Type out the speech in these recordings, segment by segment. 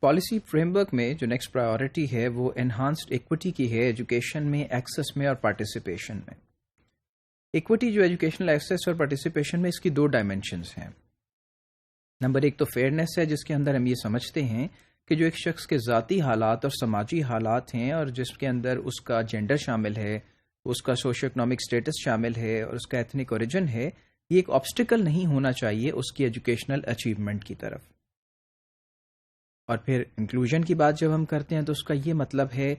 Policy frame work میں جو next priority ہے وہ انہانسڈ ایکوٹی کی ہے ایجوکیشن میں، ایکسس میں اور پارٹیسپیشن میں. ایکوٹی جو ایجوکیشنل ایکسس اور پارٹیسپیشن میں، اس کی دو ڈائمینشنز ہیں. نمبر ایک تو فیئرنیس ہے، جس کے اندر ہم یہ سمجھتے ہیں کہ جو ایک شخص کے ذاتی حالات اور سماجی حالات ہیں اور جس کے اندر اس کا جینڈر شامل ہے، اس کا سوشو اکنامک سٹیٹس شامل ہے اور اس کا ایتھنک اوریجن ہے، یہ ایک آبسٹیکل نہیں ہونا چاہیے اس کی ایجوکیشنل اچیومنٹ کی طرف. اور پھر انکلوژن کی بات جب ہم کرتے ہیں تو اس کا یہ مطلب ہے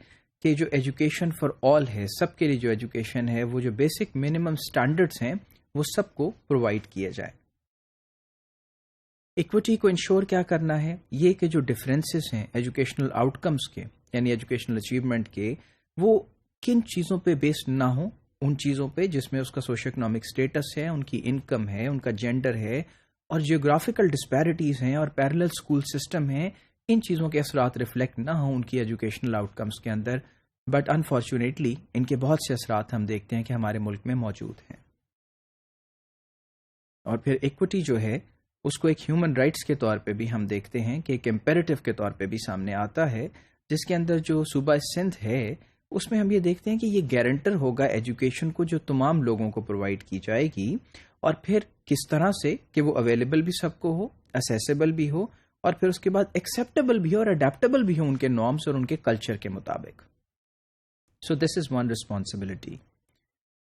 کہ جو ایجوکیشن فار آل ہے، سب کے لیے جو ایجوکیشن ہے، وہ جو بیسک منیمم سٹینڈرڈز ہیں وہ سب کو پرووائڈ کیے جائے. ایکوٹی کو انشور کیا کرنا ہے؟ یہ کہ جو ڈفرینسز ہیں ایجوکیشنل آؤٹ کمز کے، یعنی ایجوکیشنل اچیومنٹ کے، وہ کن چیزوں پہ بیسڈ نہ ہوں، ان چیزوں پہ جس میں اس کا سوشو اکنامک سٹیٹس ہے، ان کی انکم ہے، ان کا جینڈر ہے، اور جیوگرافیکل ڈسپیرٹیز ہیں اور پیرلل اسکول سسٹم ہیں، ان چیزوں کے اثرات ریفلیکٹ نہ ہوں ان کی ایجوکیشنل آؤٹ کمز کے اندر. بٹ انفارچونیٹلی ان کے بہت سے اثرات ہم دیکھتے ہیں کہ ہمارے ملک میں موجود ہیں. اور پھر ایکوٹی جو ہے اس کو ایک ہیومن رائٹس کے طور پہ بھی ہم دیکھتے ہیں کہ ایک امپیریٹو کے طور پہ بھی سامنے آتا ہے، جس کے اندر جو صوبہ سندھ ہے اس میں ہم یہ دیکھتے ہیں کہ یہ گارنٹر ہوگا ایجوکیشن کو جو تمام لوگوں کو پرووائڈ کی جائے گی، اور پھر کس طرح سے کہ وہ اویلیبل بھی سب کو ہو، اسیسیبل بھی ہو، اور پھر اس کے بعد ایکسیپٹیبل بھی ہو اور اڈیپٹیبل بھی ہو ان کے نارمس اور ان کے کلچر کے مطابق. سو دس از ون ریسپانسبلٹی.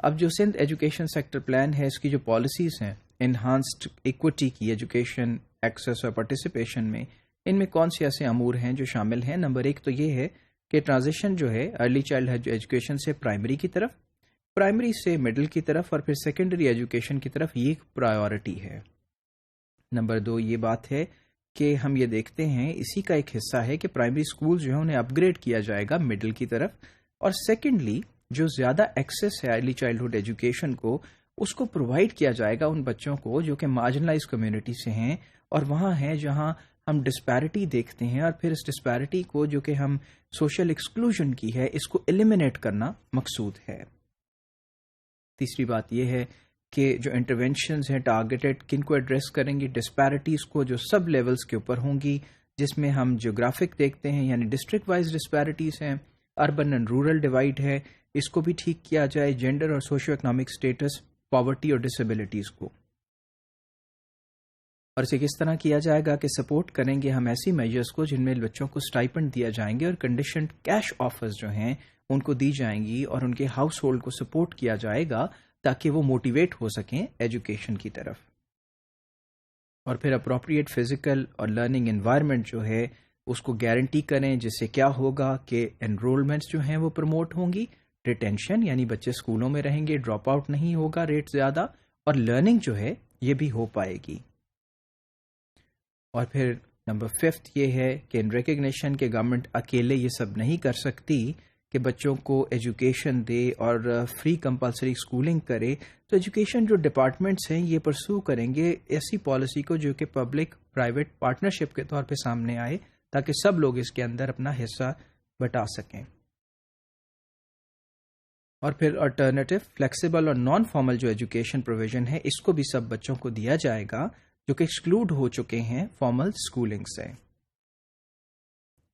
اب جو سندھ ایجوکیشن سیکٹر پلان ہے، اس کی جو پالیسیز ہیں انہانسڈ ایکوٹی کی ایجوکیشن، ایکسس اور پارٹیسپیشن میں، ان میں کون سے ایسے امور ہیں جو شامل ہیں؟ نمبر ایک تو یہ ہے کہ ٹرانزیشن جو ہے ارلی چائلڈ ایجوکیشن سے پرائمری کی طرف، پرائمری سے مڈل کی طرف اور پھر سیکنڈری ایجوکیشن کی طرف، یہ ایک پرائیورٹی ہے. نمبر دو یہ بات ہے کہ ہم یہ دیکھتے ہیں اسی کا ایک حصہ ہے کہ پرائمری اسکول جو ہے انہیں اپ گریڈ کیا جائے گا مڈل کی طرف، اور سیکنڈلی جو زیادہ ایکسیس ہے ارلی چائلڈہڈ ایجوکیشن کو، اس کو پرووائڈ کیا جائے گا ان بچوں کو جو کہ مارجنلائز کمیونٹی سے ہیں اور وہاں ہیں جہاں ہم ڈسپیرٹی دیکھتے ہیں، اور پھر اس ڈسپیرٹی کو جو کہ ہم سوشل ایکسکلوژن کی ہے، اس کو ایلیمینیٹ کرنا مقصود ہے. تیسری بات یہ ہے کہ جو انٹرونشنز ہیں ٹارگیٹڈ کن کو ایڈریس کریں گی؟ ڈسپیرٹیز کو جو سب لیولز کے اوپر ہوں گی، جس میں ہم جیوگرافک دیکھتے ہیں، یعنی ڈسٹرکٹ وائز ڈسپیرٹیز ہیں، اربن اینڈ رورل ڈیوائڈ ہے، اس کو بھی ٹھیک کیا جائے، جینڈر اور سوشو اکنامک سٹیٹس، پاورٹی اور ڈسیبلٹیز کو. اور اسے کس طرح کیا جائے گا کہ سپورٹ کریں گے ہم ایسی میجرز کو جن میں بچوں کو اسٹائپنڈ دیا جائیں گے اور کنڈیشنڈ کیش آفرز جو ہیں ان کو دی جائیں گی، اور ان کے ہاؤس ہولڈ کو سپورٹ کیا جائے گا تاکہ وہ موٹیویٹ ہو سکیں ایجوکیشن کی طرف. اور پھر اپروپریٹ فزیکل اور لرننگ انوائرمنٹ جو ہے اس کو گارنٹی کریں، جس سے کیا ہوگا کہ انرولمنٹس جو ہیں وہ پروموٹ ہوں گی، ریٹینشن یعنی بچے اسکولوں میں رہیں گے، ڈراپ آؤٹ نہیں ہوگا ریٹ زیادہ، اور لرننگ جو ہے یہ بھی ہو پائے گی. اور پھر نمبر 5 یہ ہے کہ ان ریکگنیشن کہ گورنمنٹ اکیلے یہ سب نہیں کر سکتی کہ بچوں کو ایجوکیشن دے اور فری کمپلسری اسکولنگ کرے، تو ایجوکیشن جو ڈپارٹمنٹس ہیں یہ پرسو کریں گے ایسی پالیسی کو جو کہ پبلک پرائیویٹ پارٹنرشپ کے طور پہ سامنے آئے، تاکہ سب لوگ اس کے اندر اپنا حصہ بٹا سکیں. اور پھر الٹرنیٹیو فلیکسیبل اور نان فارمل جو ایجوکیشن پروویژن ہے، اس کو بھی سب بچوں کو دیا جائے گا جو کہ ایکسکلوڈ ہو چکے ہیں فارمل اسکولنگ سے.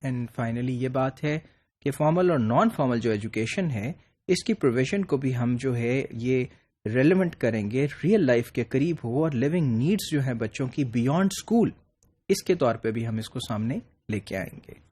اینڈ فائنلی یہ بات ہے کہ فارمل اور نان فارمل جو ایجوکیشن ہے، اس کی پروویژن کو بھی ہم جو ہے یہ ریلیونٹ کریں گے، ریئل لائف کے قریب ہو، اور لیونگ نیڈز جو ہیں بچوں کی بیونڈ اسکول، اس کے طور پہ بھی ہم اس کو سامنے لے کے آئیں گے.